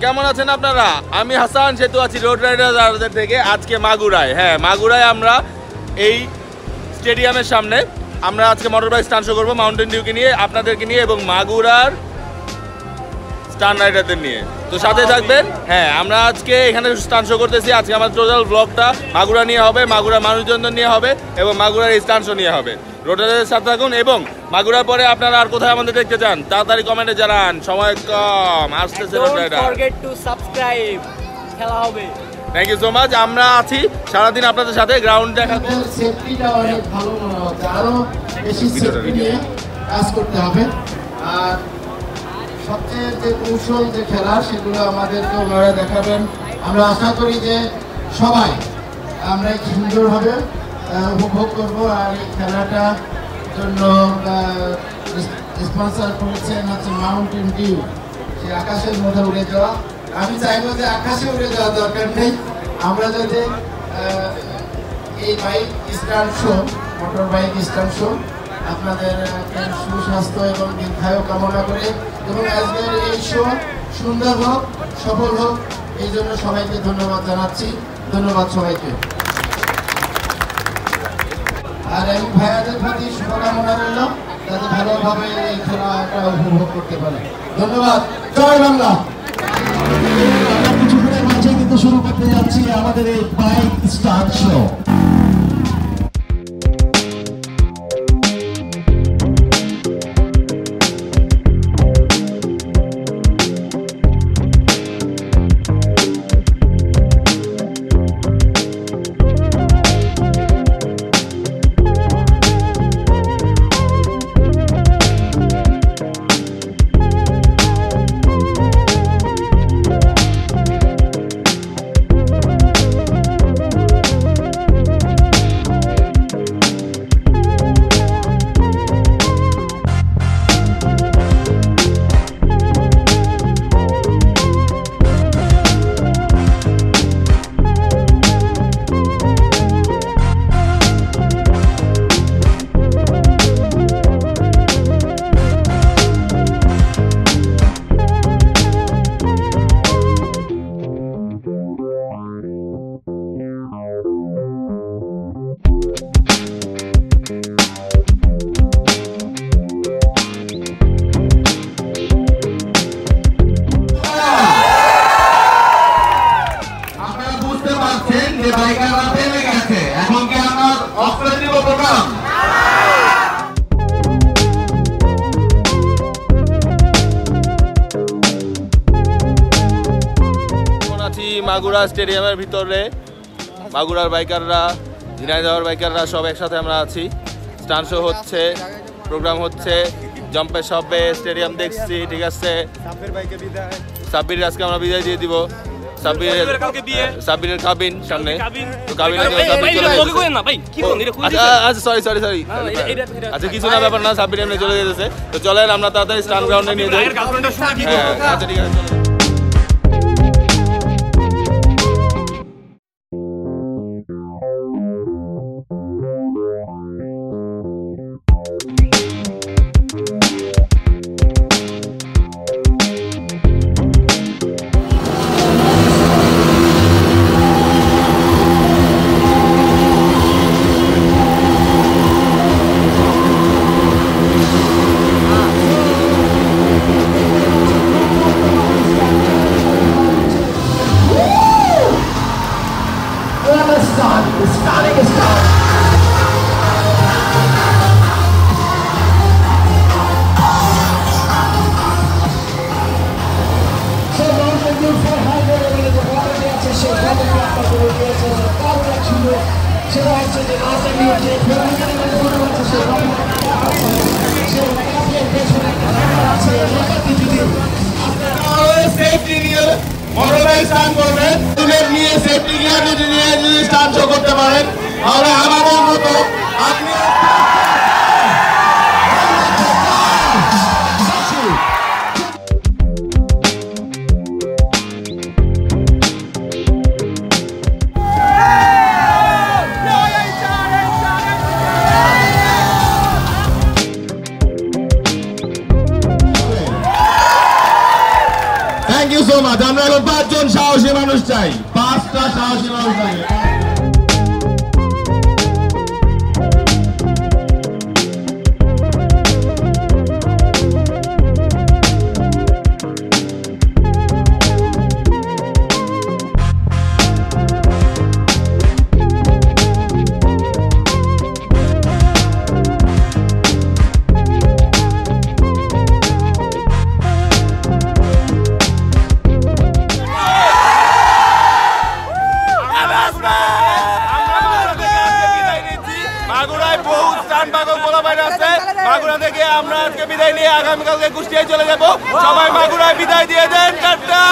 কেমন আছেন আপনারা? আমি হাসান সেতু আছি রোড রাইডার থেকে। আজকে মাগুরায়, হ্যাঁ মাগুরায় আমরা এই স্টেডিয়ামের সামনে আমরা আজকে মোটর বাইক স্টান্ট শো করবো মাউন্টেন ডিউকে নিয়ে, আপনাদেরকে নিয়ে এবং মাগুরার স্টান্ট রাইডারদের নিয়ে। তো সাথে থাকবেন। হ্যাঁ আমরা আজকে এখানে স্টান্ট শো করতেছি। আজকে আমার টোটাল ব্লগটা মাগুরা নিয়ে হবে, মাগুরার মানুষজন নিয়ে হবে এবং মাগুরার এই স্টান্ট শো নিয়ে হবে। রোডারের সাথে থাকুন এবং মাগুরার পরে আপনারা আর কোথায় আমাদের দেখতে চান তাড়াতাড়ি কমেন্টে জানান। সময় কম, আসতেছে road rider. Don't forget to subscribe. খেলা হবে। Thank you so much. আমরা আছি সারাদিন আপনাদের সাথে, গ্রাউন্ড দেখাবো। সেফটিটা অনেক ভালো মনে হচ্ছে, আরো বেশি সেফটি নিয়ে কাজ করতে হবে। আর সবচেয়ে যে কৌশল যে খেলা সেগুলো আমাদেরকে ওনারা দেখাবেন। আমরা আশা করি যে সবাই আমরা সুন্দরভাবে উপভোগ করব। আর এই খেলাটার জন্য স্পন্সর করেছেন হচ্ছে মাউন্টেন ডিউ, সে আকাশের মধ্যে উড়ে যাওয়া। আমি চাইবো যে আকাশে উড়ে যাওয়া দরকার নেই, আমরা যদি এই bike stunt show, motor bike stunt show আপনাদের সুস্বাস্থ্য এবং দীর্ঘায়ু কামনা করে এবং আজকের এই শো সুন্দর হোক, সফল হোক, এই জন্য সবাইকে ধন্যবাদ জানাচ্ছি। ধন্যবাদ সবাইকে। আর আমি ভাইয়াদের প্রতি শুভকামনা রইল যাতে ভালোভাবে এই খেলাটা উপভোগ করতে পারে। ধন্যবাদ। জয় বাংলা। কিছুক্ষণের মাঝে কিন্তু শুরু করতে যাচ্ছি আমাদের এই বাইক স্টান্ট শো। মাগুরা স্টেডিয়ামের ভিতরে মাগুরার বাইকাররা, ঝিনাইদহের বাইকাররা সব একসাথে আমরা আছি। স্টান্ট শো হচ্ছে, প্রোগ্রাম হচ্ছে, জম্পের সবে স্টেডিয়াম দেখছি, ঠিক আছে। সাব্বির আজকে আমরা বিদায় দিয়ে দিব। সাব্বিরের কাবিন সামনে, তো কাবিনে সরি আচ্ছা কিছু না, ব্যাপার না, সাব্বির এমনি চলে যেতেছে। তো চলেন আমরা তাড়াতাড়ি স্টান্ট গ্রাউন্ডে নিয়ে যাই। হ্যাঁ আচ্ছা ঠিক আছে। করতে পারেন তাহলে আমাদের মতো আপনি Thank you so much. চাই, 5টা সাহসী মানুষ লাগে। মাগুরায় বহু স্টান পাগল বলা বাইরে আছে। মাগুরা থেকে আমরা আজকে বিদায় নিয়ে আগামীকালকে কুষ্টিয়ায় চলে যাব। সবাই মাগুরায় বিদায় দিয়ে দেন। টাটা।